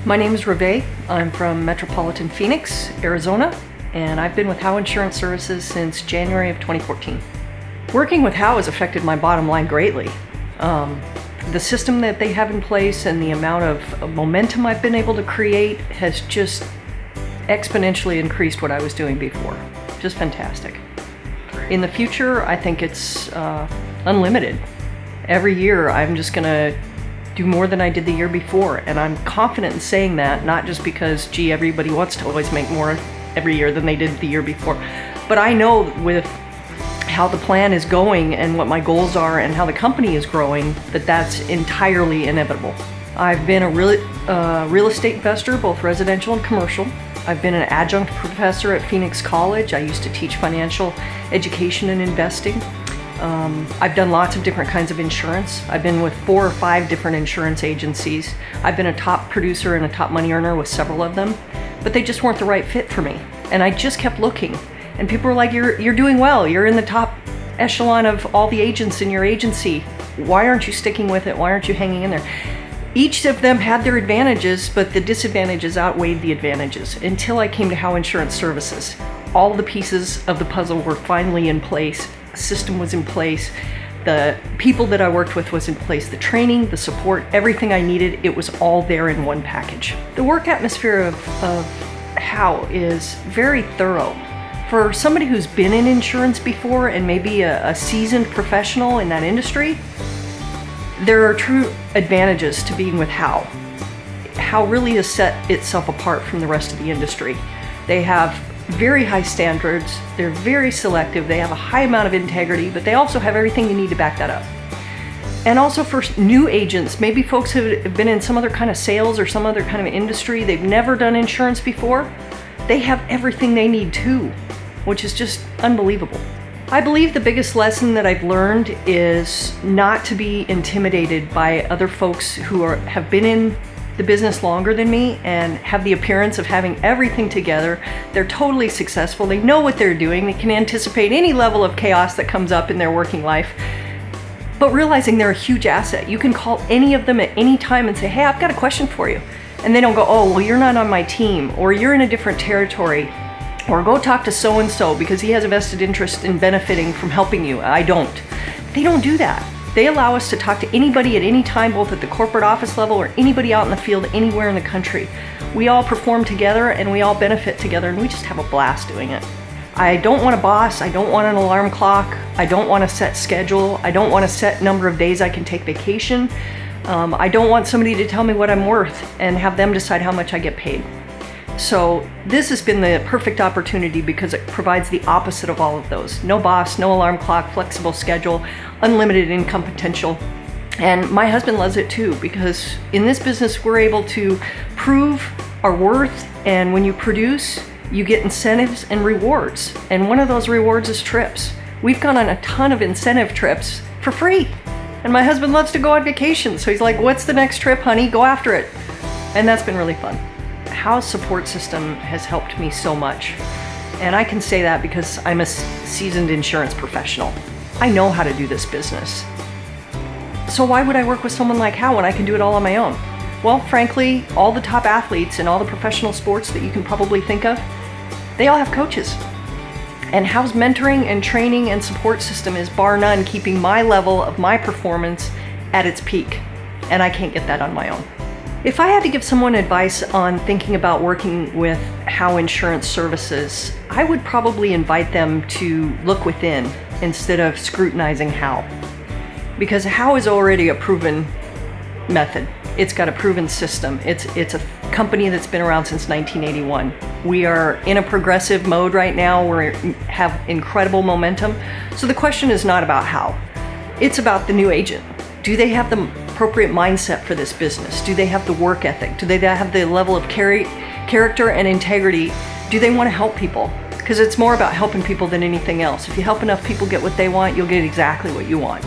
My name is Revae. I'm from metropolitan Phoenix, Arizona, and I've been with Howe Insurance Services since January of 2014. Working with Howe has affected my bottom line greatly. The system that they have in place and the amount of momentum I've been able to create has just exponentially increased what I was doing before. Just fantastic. In the future, I think it's unlimited. Every year, I'm just gonna do more than I did the year before, and I'm confident in saying that, not just because, gee, everybody wants to always make more every year than they did the year before, but I know with how the plan is going and what my goals are and how the company is growing, that that's entirely inevitable. I've been a real estate investor, both residential and commercial. I've been an adjunct professor at Phoenix College. I used to teach financial education and investing. I've done lots of different kinds of insurance. I've been with 4 or 5 different insurance agencies. I've been a top producer and a top money earner with several of them, but they just weren't the right fit for me. And I just kept looking. And people were like, you're doing well. You're in the top echelon of all the agents in your agency. Why aren't you sticking with it? Why aren't you hanging in there? Each of them had their advantages, but the disadvantages outweighed the advantages until I came to Howe Insurance Services. All the pieces of the puzzle were finally in place. The system was in place. The people that I worked with was in place. The training, the support, everything I needed, it was all there in one package. The work atmosphere of Howe is very thorough. For somebody who's been in insurance before and maybe a seasoned professional in that industry, there are true advantages to being with Howe. Howe really has set itself apart from the rest of the industry. They have very high standards, they're very selective, they have a high amount of integrity, but they also have everything you need to back that up. And also for new agents, maybe folks who have been in some other kind of sales or some other kind of industry, they've never done insurance before, they have everything they need too, which is just unbelievable. I believe the biggest lesson that I've learned is not to be intimidated by other folks who have been in the business longer than me and have the appearance of having everything together. They're totally successful. They know what they're doing. They can anticipate any level of chaos that comes up in their working life. But realizing they're a huge asset. You can call any of them at any time and say, hey, I've got a question for you. And they don't go, oh, well, you're not on my team, or you're in a different territory, or go talk to so-and-so because he has a vested interest in benefiting from helping you. I don't. They don't do that. They allow us to talk to anybody at any time, both at the corporate office level or anybody out in the field anywhere in the country. We all perform together and we all benefit together, and we just have a blast doing it. I don't want a boss. I don't want an alarm clock. I don't want a set schedule. I don't want a set number of days I can take vacation. I don't want somebody to tell me what I'm worth and have them decide how much I get paid. So this has been the perfect opportunity because it provides the opposite of all of those. No boss, no alarm clock, flexible schedule, unlimited income potential. And my husband loves it too, because in this business we're able to prove our worth, and when you produce, you get incentives and rewards. And one of those rewards is trips. We've gone on a ton of incentive trips for free. And my husband loves to go on vacation, so he's like, what's the next trip, honey? Go after it. And that's been really fun. Howe's support system has helped me so much. And I can say that because I'm a seasoned insurance professional. I know how to do this business. So why would I work with someone like Howe when I can do it all on my own? Well, frankly, all the top athletes in all the professional sports that you can probably think of, they all have coaches. And Howe's mentoring and training and support system is bar none keeping my level of my performance at its peak. And I can't get that on my own. If I had to give someone advice on thinking about working with Howe Insurance Services, I would probably invite them to look within instead of scrutinizing Howe. Because Howe is already a proven method. It's got a proven system. It's a company that's been around since 1981. We are in a progressive mode right now. We have incredible momentum. So the question is not about Howe. It's about the new agent. Do they have the appropriate mindset for this business? Do they have the work ethic? Do they have the level of character and integrity? Do they want to help people? Because it's more about helping people than anything else. If you help enough people get what they want, you'll get exactly what you want.